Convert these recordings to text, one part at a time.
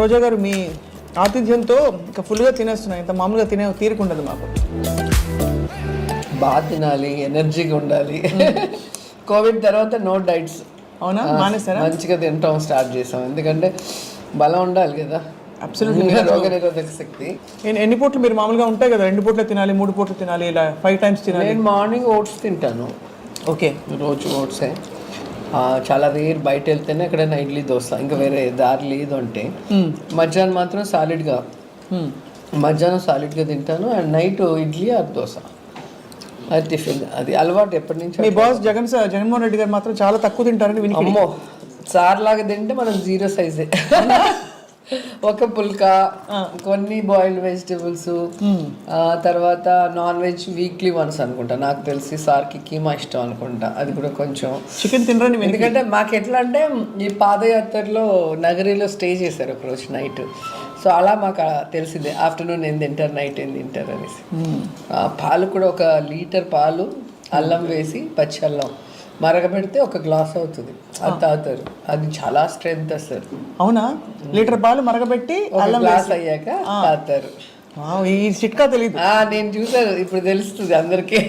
రోజా గారు మీ ఆతిథ్యంతో ఇంకా ఫుల్గా తినేస్తున్నాం, ఇంత మామూలుగా తినే తీరుకుండదు మాకు. బాగా తినాలి, ఎనర్జీగా ఉండాలి. కోవిడ్ తర్వాత నో డైట్స్. అవునా, మానేస్తారా? మంచిగా తింటాం స్టార్ట్ చేసాం, ఎందుకంటే బలం ఉండాలి కదా. అబ్సల్యూట్లీ. రోగనిరోధక శక్తి. ఎన్ని పూట్లు మీరు మామూలుగా ఉంటాయి కదా, 2 పూట్లు తినాలి, 3 పూట్లు తినాలి, ఇలా 5 times తినాలి? నేను మార్నింగ్ ఓట్స్ తింటాను. ఓకే, రోజు ఓట్సే. చాలా రేర్ బయట వెళ్తేనే ఎక్కడైనా ఇడ్లీ దోశ, ఇంకా వేరే దారి లేదు అంటే. మధ్యాహ్నం మాత్రం సాలిడ్గా, మధ్యాహ్నం సాలిడ్గా తింటాను. And night idli or dosa, అది టిఫిన్. అది అలవాటు ఎప్పటి నుంచి. మీ బాస్ జగన్మోహన్ రెడ్డి గారు మాత్రం చాలా తక్కువ తింటారని విని. అమ్మో, సార్ లాగా తింటే మనం 0 సైజే. ఒక పుల్కా, కొన్ని బాయిల్డ్ వెజిటబుల్స్, తర్వాత నాన్ వెజ్ వీక్లీ వన్స్ అనుకుంటా. నాకు తెలిసి సార్కి కీమా ఇష్టం అనుకుంటా, అది కూడా కొంచెం. చికెన్ తినరని. ఎందుకంటే మాకు ఎట్లా అంటే ఈ పాదయాత్రలో నగరిలో స్టే చేశారు ఒకరోజు నైట్. సో అలా మాకు తెలిసిందే ఆఫ్టర్నూన్ ఏం తింటారు, నైట్ ఏం తింటారు అనేసి. పాలు కూడా 1 లీటర్ పాలు, అల్లం వేసి, పచ్చి అల్లం మరగబెడితే 1 గ్లాస్ అవుతుంది, అది తాగుతారు. అది చాలా స్ట్రెంగ్త్ వస్తారు. అవునా? లీటర్ పాలు మరగబెట్టి 1 గ్లాస్ అయ్యాక తాగుతారు. ఈ చిట్కా తెలియదు. నేను చూసాను, ఇప్పుడు తెలుస్తుంది అందరికీ.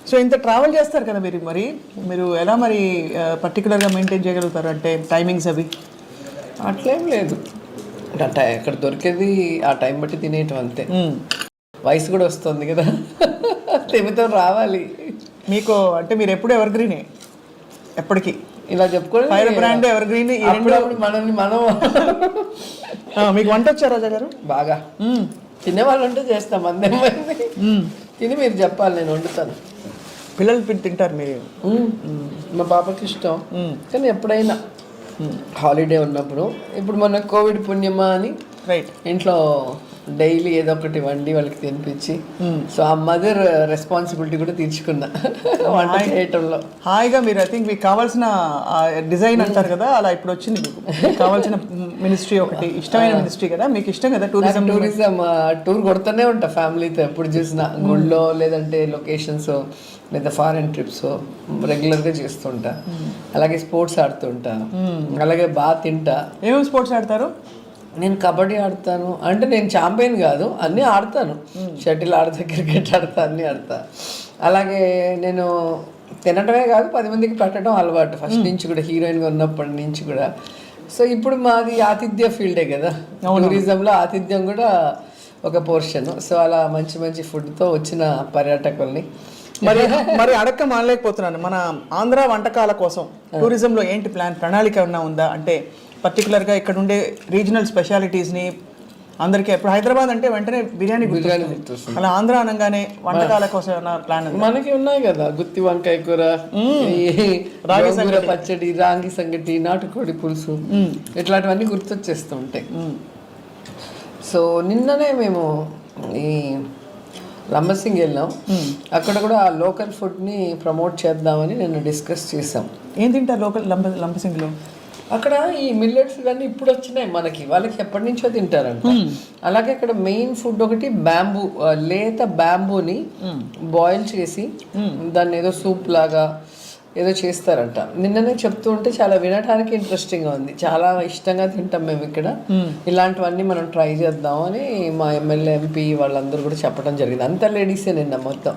సో ఇంత ట్రావెల్ చేస్తారు కదా మీరు, మరి మీరు ఎలా మరి పర్టికులర్గా మెయింటైన్ చేయగలుగుతారు అంటే టైమింగ్స్ అవి? అట్లేం లేదు, ఎక్కడ దొరికేది ఆ టైం బట్టి తినేయటం అంతే. వయసు కూడా వస్తుంది కదా, తెమితో రావాలి. మీకు అంటే మీరు ఎప్పుడు ఎవర్ గ్రీనే, ఎప్పటికీ ఇలా చెప్పుకోవడం. Fire brand ever green. మనల్ని మనం. మీకు వంట వచ్చా రోజా గారు? బాగా. తినేవాళ్ళు ఉంటే చేస్తాం, అందేమైంది. తిని మీరు చెప్పాలి, నేను వండుతాను. పిల్లలు తింటారు మీరు? మా పాపకి ఇష్టం, కానీ ఎప్పుడైనా హాలిడే ఉన్నప్పుడు. ఇప్పుడు మన కోవిడ్ పుణ్యమా అని రైట్ ఇంట్లో డైలీ ఏదో ఒకటి వండి వాళ్ళకి తినిపించి, సో ఆ మదర్ రెస్పాన్సిబిలిటీ కూడా తీర్చుకున్నా వంట చేయటంలో. హాయిగా మీరు ఐ థింక్ మీకు కావాల్సిన డిజైన్ అంటారు కదా, అలా ఇప్పుడు వచ్చింది. మీకు కావాల్సిన మినిస్ట్రీ ఒకటి, ఇష్టమైన మినిస్ట్రీ కదా, మీకు ఇష్టం కదా టూరిజం. టూర్ కొడుతూనే ఉంటా ఫ్యామిలీతో, ఎప్పుడు చూసినా గుళ్ళో, లేదంటే లొకేషన్స్, లేదా ఫారెన్ ట్రిప్స్ రెగ్యులర్గా చేస్తుంటా. అలాగే స్పోర్ట్స్ ఆడుతుంటా, అలాగే బాగా తింటా. ఏమేమి స్పోర్ట్స్ ఆడతారు? నేను కబడ్డీ ఆడతాను, అంటే నేను ఛాంపియన్ కాదు, అన్నీ ఆడతాను. షటిల్ ఆడతా, క్రికెట్ ఆడతా, అన్నీ ఆడతా. అలాగే నేను తినటమే కాదు, 10 మందికి పెట్టడం అలవాటు ఫస్ట్ నుంచి కూడా, హీరోయిన్గా ఉన్నప్పటి నుంచి కూడా. సో ఇప్పుడు మాది ఆతిథ్య ఫీల్డే కదా, టూరిజంలో ఆతిథ్యం కూడా ఒక పోర్షన్. సో అలా మంచి మంచి ఫుడ్తో వచ్చిన పర్యాటకుల్ని మరి అడక్క మానలేకపోతున్నాను. మన ఆంధ్ర వంటకాల కోసం టూరిజంలో ఏంటి ప్రణాళిక ఏమన్నా ఉందా? అంటే పర్టికులర్గా ఇక్కడ ఉండే రీజనల్ స్పెషాలిటీస్ని అందరికీ, ఇప్పుడు హైదరాబాద్ అంటే వెంటనే బిర్యానీ గుర్తొస్తుంది, అలా ఆంధ్ర అనగానే వంటకాల కోసం ఏమన్నా ప్లాన్? మనకి ఉన్నాయి కదా, గుత్తి వంకాయ కూర, రాగి పచ్చడి, రాగి సంగటి, నాటుకోడి పులుసు, ఇట్లాంటివన్నీ గుర్తొచ్చేస్తూ ఉంటాయి. సో నిన్ననే మేము ఈ లంబసింగి వెళ్ళాం, అక్కడ కూడా ఆ లోకల్ ఫుడ్ని ప్రమోట్ చేద్దామని నిన్న డిస్కస్ చేసాం. ఏం తింటారు లోకల్ లంబసింగిలో? అక్కడ ఈ మిల్లెట్స్ ఇవన్నీ ఇప్పుడు వచ్చినాయి మనకి, వాళ్ళకి ఎప్పటి నుంచో తింటారంట. అలాగే అక్కడ మెయిన్ ఫుడ్ ఒకటి బ్యాంబూ, లేత బ్యాంబూని బాయిల్ చేసి దాన్ని ఏదో సూప్ లాగా ఏదో చేస్తారంట. నిన్ననే చెప్తూ ఉంటే చాలా వినడానికి ఇంట్రెస్టింగ్గా ఉంది, చాలా ఇష్టంగా తింటాం మేము ఇక్కడ. ఇలాంటివన్నీ మనం ట్రై చేద్దామని మా ఎమ్మెల్యే, ఎంపీ వాళ్ళందరూ కూడా చెప్పడం జరిగింది. అంతా లేడీసే నిన్న మొత్తం.